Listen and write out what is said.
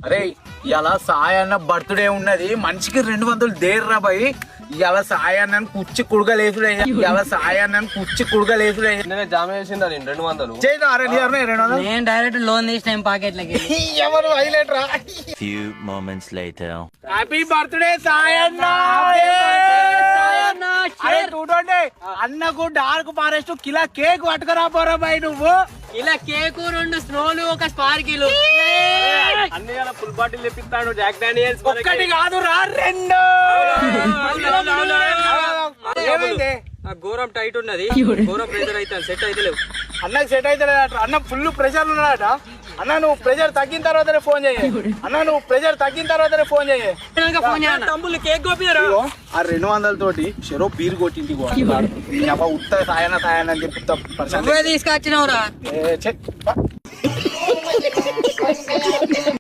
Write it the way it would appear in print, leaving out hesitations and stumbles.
అరే ఇలా సాయన్న బర్త్డే ఉన్నది, మనిషికి 200 దేర్రా బాయ్. ఇలా సాయన్న కుచ్చి కుడగలేసుడే, ఇలా సాయన్న కుచ్చి కుడగలేసుడే. జామ చేసిందా నేను 200 చేయదా? అరే 200 నేను డైరెక్ట్ లోన్ తీసిన పాకెట్లకి. ఎవరు హైలైట్ రా. Few moments later. Happy birthday Sayanna. అరే 220 అన్నకు డార్క్ ఫారెస్ట్ కిలో కేక్ పట్టుకురా పోరా బాయ్. నువ్వు ఇలా కేకు 2 స్నోలు 1 స్పార్కిలు అన్ని ఫుల్ బాటిల్ తెప్పిస్తాడు జాక్ డానియల్స్. ఒక్కటి కాదు రా 2. ఏమైంది? ఘోరం టైట్ ఉన్నది, ఘోరం ప్రెజర్ అయితే సెట్ అయితే లేవు. అన్నకు సెట్ అయితే అన్న ఫుల్ ప్రెషర్ ఉన్నాడట. అన్న నువ్వు ప్రెషర్ తగ్గిన తర్వాతనే ఫోన్ చేయి. అన్న నువ్వు ప్రెషర్ తగ్గిన తర్వాతనే ఫోన్ చేయి. తమ్ముళ్ళు కేక్ కోపియరు. ఆ 200 తోటి చెరో బీర్ కొట్టింటి ఉత్త సాయన సాయన అని చెప్పి తీసుకొచ్చినవురా.